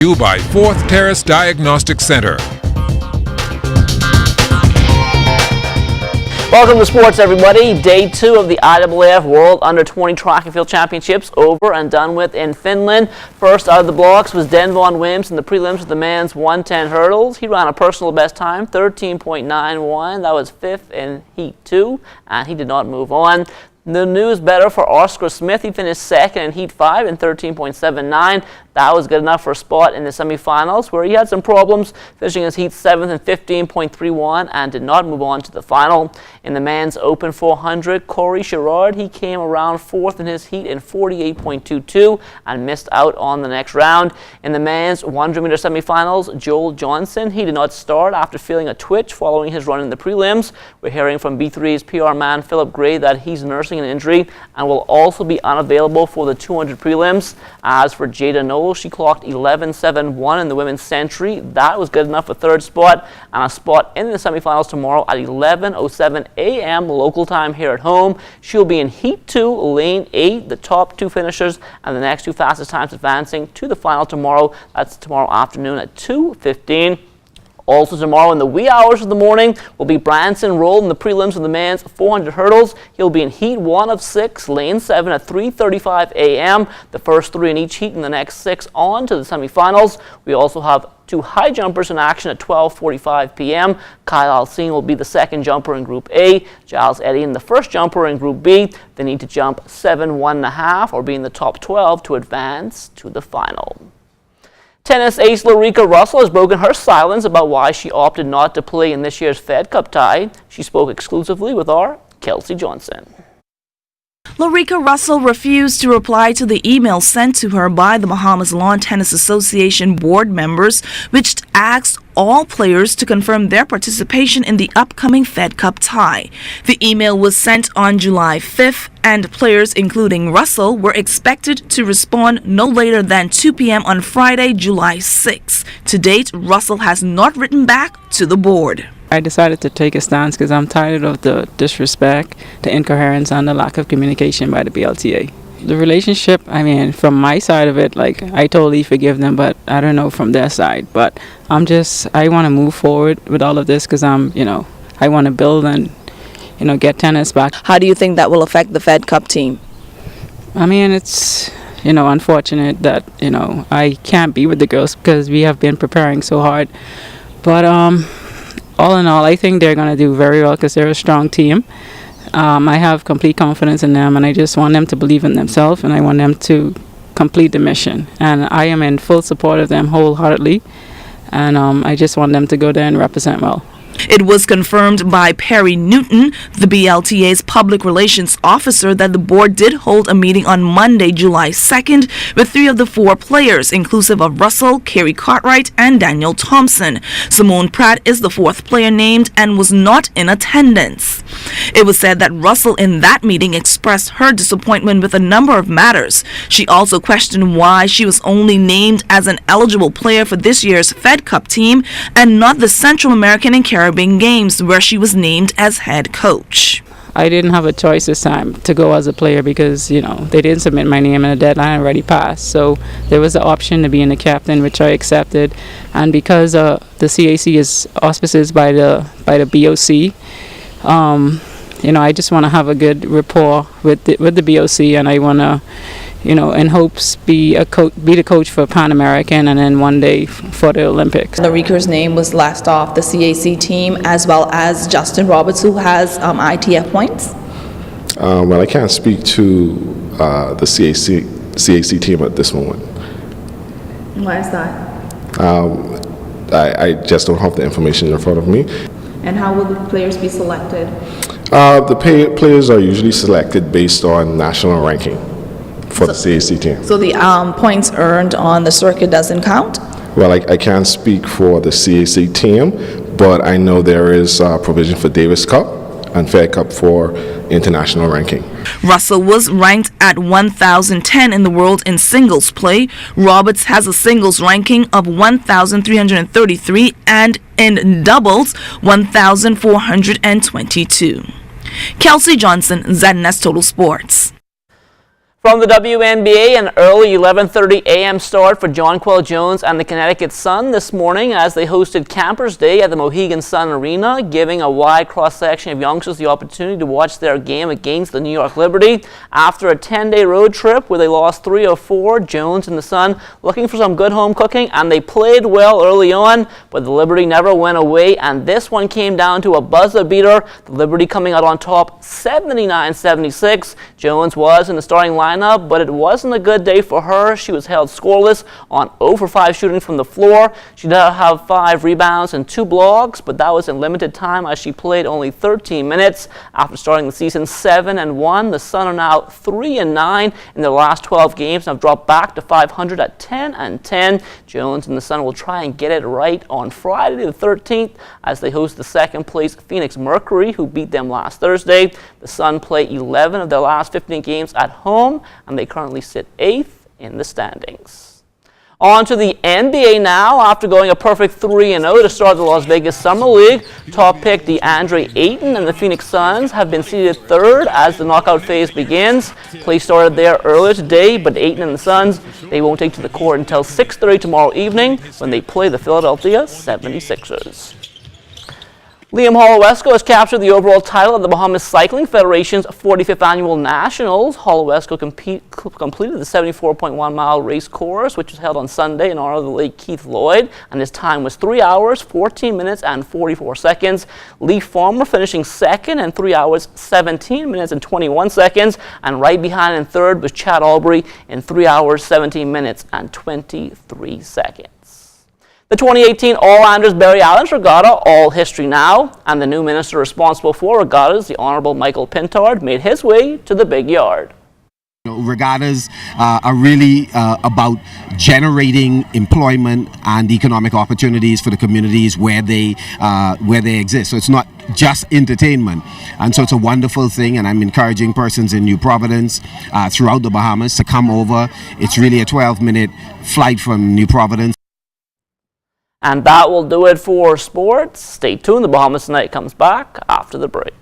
You by Fourth Terrace Diagnostic Center. Welcome to sports, everybody. Day 2 of the IAAF World Under-20 Track and Field Championships over and done with in Finland. First out of the blocks was Denvon Wims in the prelims of the men's 110 hurdles. He ran a personal best time, 13.91. That was 5th in Heat 2, and he did not move on. The news better for Oscar Smith. He finished 2nd in Heat 5 in 13.79. That was good enough for a spot in the semifinals, where he had some problems, finishing his Heat 7th in 15.31 and did not move on to the final. In the men's Open 400, Corey Sherrard, he came around 4th in his Heat in 48.22 and missed out on the next round. In the men's 100-meter semifinals, Joel Johnson, he did not start after feeling a twitch following his run in the prelims. We're hearing from B3's PR man Philip Gray that he's nursing an injury and will also be unavailable for the 200 prelims. As for Jada Noel, she clocked 11.71 in the women's century. That was good enough for 3rd spot and a spot in the semifinals tomorrow at 11:07 a.m. local time here at home. She'll be in Heat 2, Lane 8, the top 2 finishers and the next 2 fastest times advancing to the final tomorrow. That's tomorrow afternoon at 2:15. Also tomorrow in the wee hours of the morning will be Branson Roll in the prelims of the men's 400 hurdles. He'll be in Heat 1 of 6, Lane 7 at 3:35 a.m. The first 3 in each heat and the next 6 on to the semifinals. We also have 2 high jumpers in action at 12:45 p.m. Kyle Alcine will be the 2nd jumper in Group A. Giles Eddy in the 1st jumper in Group B. They need to jump 7.1.5 or be in the top 12 to advance to the final. Tennis ace Lorica Russell has broken her silence about why she opted not to play in this year's Fed Cup tie. She spoke exclusively with our Kelsey Johnson. Lorica Russell refused to reply to the email sent to her by the Bahamas Lawn Tennis Association board members, which asked all players to confirm their participation in the upcoming Fed Cup tie. The email was sent on July 5th, and players, including Russell, were expected to respond no later than 2 p.m. on Friday, July 6th. To date, Russell has not written back to the board. I decided to take a stance because I'm tired of the disrespect, the incoherence, and the lack of communication by the BLTA. The relationship, I mean, from my side of it, like, I totally forgive them, but I don't know from their side. But I want to move forward with all of this because I want to build and, get tennis back. How do you think that will affect the Fed Cup team? I mean, it's, unfortunate that, I can't be with the girls because we have been preparing so hard. But, all in all, I think they're going to do very well because they're a strong team. I have complete confidence in them, and I just want them to believe in themselves, and I want them to complete the mission. And I am in full support of them wholeheartedly, and I just want them to go there and represent well. It was confirmed by Perry Newton, the BLTA's public relations officer, that the board did hold a meeting on Monday, July 2nd, with 3 of the 4 players, inclusive of Russell, Kerry Cartwright, and Daniel Thompson. Simone Pratt is the 4th player named and was not in attendance. It was said that Russell in that meeting expressed her disappointment with a number of matters. She also questioned why she was only named as an eligible player for this year's Fed Cup team and not the Central American and Caribbean Games, where she was named as head coach. I didn't have a choice this time to go as a player because, they didn't submit my name and the deadline already passed. So there was the option to be in the captain, which I accepted. And because the CAC is auspices by the BOC, I just want to have a good rapport with the BOC, and I want to, in hopes be the coach for Pan American and then one day for the Olympics. Lorica's name was last off the CAC team, as well as Justin Roberts, who has ITF points. Well, I can't speak to the CAC team at this moment. Why is that? I just don't have the information in front of me. And how will the players be selected? The players are usually selected based on national ranking for the CAC team. So the points earned on the circuit doesn't count? Well, I can't speak for the CAC team, but I know there is provision for Davis Cup and Fed Cup for international ranking. Russell was ranked at 1,010 in the world in singles play. Roberts has a singles ranking of 1,333 and in doubles 1,422. Kelsey Johnson, ZNS Total Sports. From the WNBA, an early 11:30 a.m. start for Jonquil Jones and the Connecticut Sun this morning as they hosted Campers Day at the Mohegan Sun Arena, giving a wide cross-section of youngsters the opportunity to watch their game against the New York Liberty. After a 10-day road trip where they lost 3 of 4, Jones and the Sun looking for some good home cooking, and they played well early on, but the Liberty never went away, and this one came down to a buzzer beater. The Liberty coming out on top 79-76. Jones was in the starting lineup, but it wasn't a good day for her. She was held scoreless on 0 for 5 shooting from the floor. She did have 5 rebounds and 2 blocks, but that was in limited time as she played only 13 minutes. After starting the season 7-1, the Sun are now 3-9 in their last 12 games and have dropped back to 500 at 10-10. Jones and the Sun will try and get it right on Friday the 13th as they host the second-place Phoenix Mercury, who beat them last Thursday. The Sun play 11 of their last 15 games at home, and they currently sit 8th in the standings. On to the NBA now. After going a perfect 3-0 to start the Las Vegas Summer League, top pick DeAndre Ayton and the Phoenix Suns have been seeded 3rd as the knockout phase begins. Play started there earlier today, but Ayton and the Suns, they won't take to the court until 6:30 tomorrow evening when they play the Philadelphia 76ers. Liam Holowesco has captured the overall title of the Bahamas Cycling Federation's 45th Annual Nationals. Holowesco completed the 74.1-mile race course, which was held on Sunday in honor of the late Keith Lloyd, and his time was 3 hours, 14 minutes, and 44 seconds. Lee Farmer finishing second in 3 hours, 17 minutes, and 21 seconds, and right behind in third was Chad Albury in 3 hours, 17 minutes, and 23 seconds. The 2018 All-Anders Barry Islands Regatta, all history now, and the new minister responsible for regattas, the Honorable Michael Pintard, made his way to the big yard. Regattas are really about generating employment and economic opportunities for the communities where they exist. So it's not just entertainment, and so it's a wonderful thing, and I'm encouraging persons in New Providence throughout the Bahamas to come over. It's really a 12-minute flight from New Providence. And that will do it for sports. Stay tuned. The Bahamas Tonight comes back after the break.